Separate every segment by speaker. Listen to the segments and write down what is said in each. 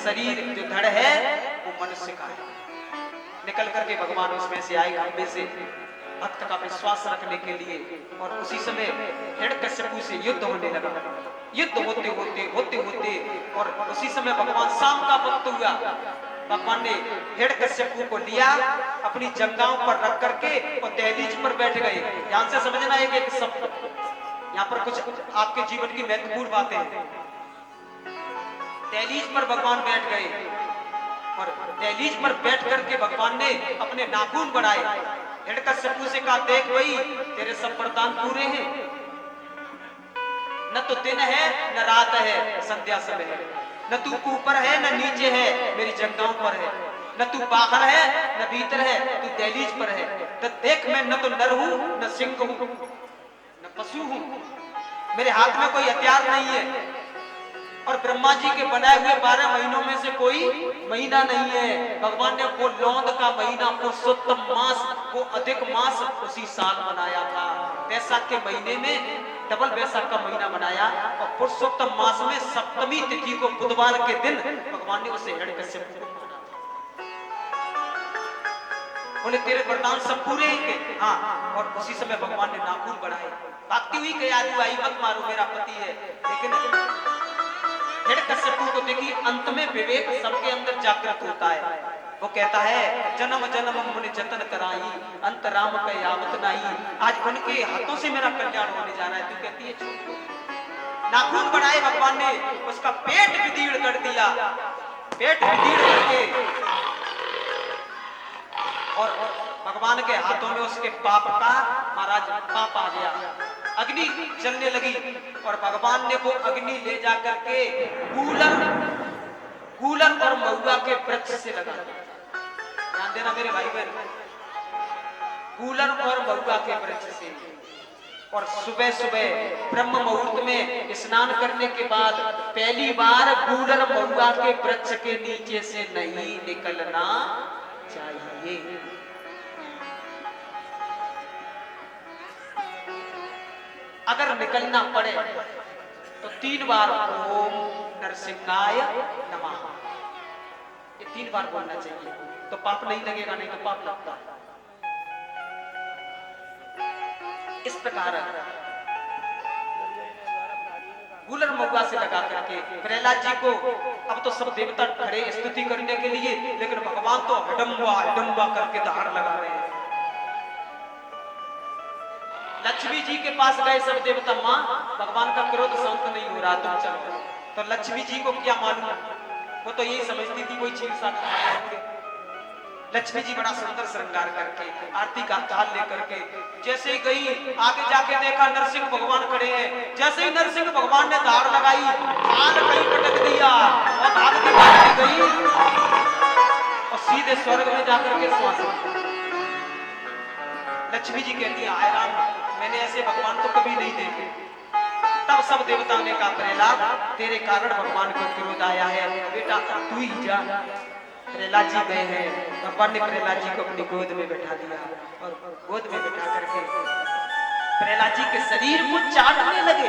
Speaker 1: शरीर जो धड़ है वो मनुष्य का है। निकल करके भगवान उसमें से आए खंबे से भक्त का विश्वास रखने के लिए, और उसी समय हिरण्यकश्यपु से युद्ध होने लगा। युद्ध होते होते होते होते और उसी समय भगवान शाम का वक्त हुआ। भगवान ने हिरण्यकश्यपु को लिया, अपनी जंघाओं पर रख करके और दहलीज पर बैठ गए। ध्यान से समझना है कि एक सब यहाँ पर कुछ आपके जीवन की महत्वपूर्ण बातें हैं। दहलीज पर भगवान बैठ गए और दहलीज पर बैठ करके भगवान ने अपने नाखून बढ़ाए। हिरण्यकश्यपु से कहा, देख भाई तेरे सब वरदान पूरे हैं, न तो दिन है न रात है, संध्या समय है, न तू ऊपर है न नीचे है, मेरी जंघाओं पर है, न तू बाहर है न भीतर है, तू दहलीज पर है। तो देख मैं न तो नर हूं न सिंह हूं न पशु हूं, मेरे हाथ में कोई हथियार नहीं है, और ब्रह्मा जी के बनाए हुए 12 महीनों में से कोई महीना नहीं है। भगवान ने वो लौंद का महीना, पुरुषोत्तम मास, वो अधिक मास उसी साल बनाया था। वैशाख के महीने में डबल वैशाख का महीना बनाया, और पुरुषोत्तम मास में सप्तमी तिथि को बुधवार के दिन भगवान ने उसे हिरण्यकश्यप को मारा। बोले तेरे वरदान सब पूरे हैं? हाँ। और उसी समय भगवान ने नाखून बढ़ाए। भागती हुई गई आदि आई, मत मारो मेरा पति है। लेकिन हिरण्यकश्यपु को देखिए, अंत में विवेक सबके अंदर जागृत होता है। वो कहता है, जन्म जन्म मुनि जतन कराई, अंत राम का यावत नहीं। आज उनके हाथों से मेरा कल्याण होने जा रहा है। तू कहती है छोड़। नाखून बढ़ाए भगवान ने, उसका पेट विदीर्ण कर दिया। पेट विदीर्ण करके और भगवान के हाथों में उसके पाप का महाराज पाप आ गया। अग्नि जलने लगी और भगवान ने वो अग्नि ले जाकर के कूलर और महुआ के वृक्ष से लगा। ध्यान देना मेरे भाई बहन, कूलर और महुआ के वृक्ष से। और सुबह सुबह ब्रह्म मुहूर्त में स्नान करने के बाद पहली बार कूलर महुआ के वृक्ष के नीचे से नहीं निकलना चाहिए। अगर निकलना पड़े तो 3 बार ओम नरसिंहाय नमः, ये 3 बार बोलना चाहिए, तो पाप नहीं लगेगा, नहीं तो पाप लगता है। इस प्रकार कूलर महुआ से लगा करके प्रहलाद जी को, अब तो सब देवता खड़े स्तुति करने के लिए, लेकिन भगवान तो हडम्बा हडम्बा करके दहाड़ लगा रहे हैं। लक्ष्मी जी के पास गए सब देवता, मां भगवान का क्रोध शांत नहीं हो रहा, तुम चलो। तो लक्ष्मी जी को क्या मालूम, वो तो यही समझती थी कोई छीन सा खाएंगे। लक्ष्मी जी बड़ा सुंदर श्रृंगार करके आरती का थाल लेकर के जैसे ही गई, आगे जाके देखा नरसिंह भगवान खड़े हैं। जैसे ही नरसिंह भगवान ने धार लगाई, थाल कहीं पटक दिया और भागती गई और सीधे स्वर्ग में जाकर के श्वास। लक्ष्मी जी कहती है, आय राम, मैंने ऐसे भगवान तो कभी नहीं देखे। तब सब देवताओं ने कहा, प्रहलाद तेरे कारण भगवान को क्रोध आया है, बेटा तू ही जा। प्रहलाद जी गए हैं, भगवान ने प्रहलाद जी को अपनी गोद में बैठा दिया और गोद में बैठा करके प्रहलाद जी के शरीर को चाटने लगे।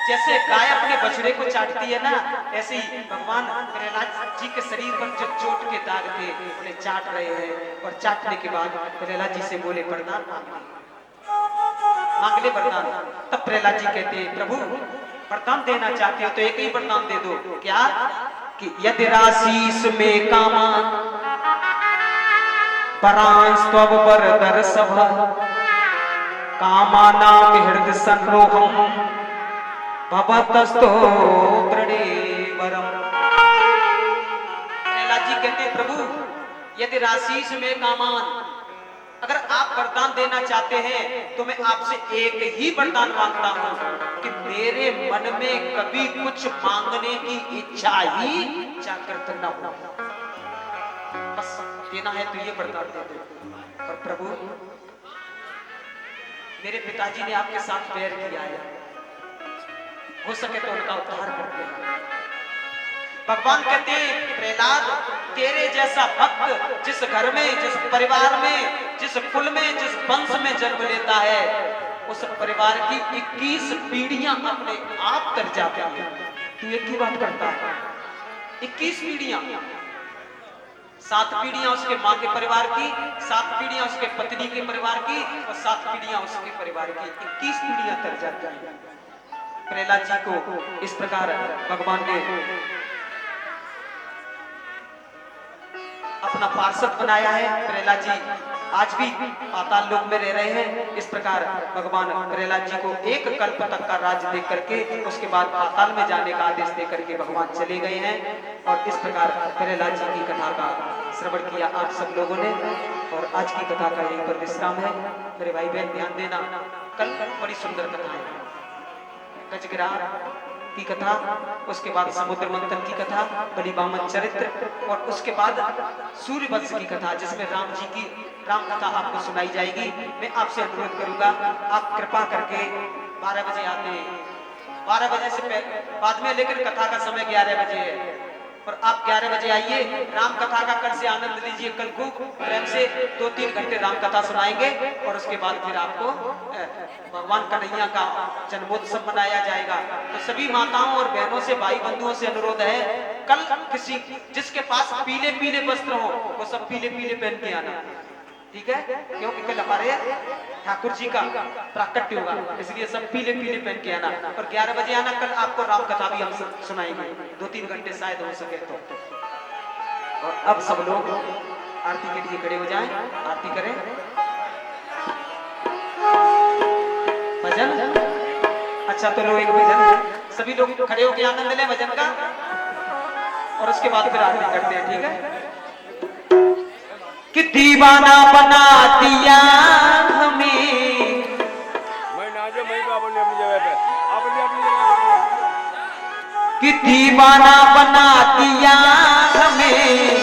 Speaker 1: जैसे गाय अपने बछड़े को चाटती है ना, ऐसे ही भगवान प्रहलाद जी के शरीर पर जो चोट के दाग थे उन्हें चाट रहे हैं। और चाटने के बाद प्रहलाद जी से बोले, वरदान मांग ले वरदान। तब प्रहलाद जी कहते हैं, प्रभु वरदान देना चाहते हो तो एक ही वरदान दे दो। क्या? कि यदि राशीस में कामा परांस्त्वब वरदर सभा कामानाम हृदय संरोहम भवतस्तो दृढ़ेवरम। प्रहलाद जी कहते हैं, प्रभु यदि राशीस में कामान, अगर आप वरदान देना चाहते हैं तो मैं आपसे एक ही वरदान मांगता हूं कि मेरे मन में कभी कुछ मांगने की इच्छा ही जागृत न हो। बस देना है तो ये वरदान दे दो। और प्रभु मेरे पिताजी ने आपके साथ बैर किया है, हो सके तो उनका उद्धार कर देना। भगवान कहते हैं, प्रहलाद तेरे जैसा भक्त जिस घर में, जिस परिवार में, जिस कुल में, जिस वंश में जन्म लेता है, उस परिवार की 21 पीढ़ियां अपने आप तर जाती हैं। तू एक ही बात करता है, 21 पीढ़ियां, 7 पीढ़ियां उसके माँ के परिवार की, 7 पीढ़ियां उसके पत्नी के परिवार की और 7 पीढ़ियां उसके परिवार की, 21 पीढ़ियां तर जाती हैं। प्रहलाद जी को इस प्रकार भगवान ने अपना पार्षद बनाया है। प्रहलाद जी आज भी पाताल लोक में रह रहे हैं। इस प्रकार भगवान प्रहलाद जी को एक कल्प तक का राज्य दे करके उसके बाद पाताल में जाने का आदेश दे करके भगवान चले गए हैं। और इस प्रकार प्रहलाद जी की कथा का श्रवण किया आप सब लोगों ने, और आज की कथा का यहीं पर विश्राम है। मेरे भाई बहन ध्यान देना, कल बड़ी सुंदर कथा है, गजगिरा की कथा, उसके बाद समुद्र मंथन की कथा, बलि वामन चरित्र, और उसके बाद सूर्यवंश की कथा जिसमें राम जी की राम कथा आपको सुनाई जाएगी। मैं आपसे अनुरोध करूंगा, आप कृपा करके 12 बजे आते हैं, 12 बजे से बाद में, लेकिन कथा का समय 11 बजे है, और आप 11 बजे आइए। राम कथा का कल से आनंद लीजिए। कल को प्रेम से 2-3 घंटे राम कथा सुनाएंगे, और उसके बाद फिर आपको भगवान कन्हैया का जन्मोत्सव मनाया जाएगा। तो सभी माताओं और बहनों से, भाई बंधुओं से अनुरोध है, कल किसी जिसके पास पीले पीले वस्त्र हो वो सब पीले पीले पहन के आना, ठीक है? क्योंकि कल हमारे ठाकुर जी का प्राकट्य होगा, इसलिए सब पीले पीले पहन के आना, और 11 बजे आना। कल आपको राम कथा भी हम सुनाएंगे, 2-3 घंटे शायद हो सके तो। और अब सब लोग आरती के लिए खड़े हो जाएं, आरती करें। भजन, अच्छा तो लो एक भजन, सभी लोग खड़े होकर आनंद लें भजन का, और उसके बाद फिर आरती करते हैं, ठीक है? कि दीवाना बना दिया हमें,
Speaker 2: मैं ना जो मैं अपनी अपनी जगह पे अपनी जगह,
Speaker 1: कि दीवाना बना दिया हमें।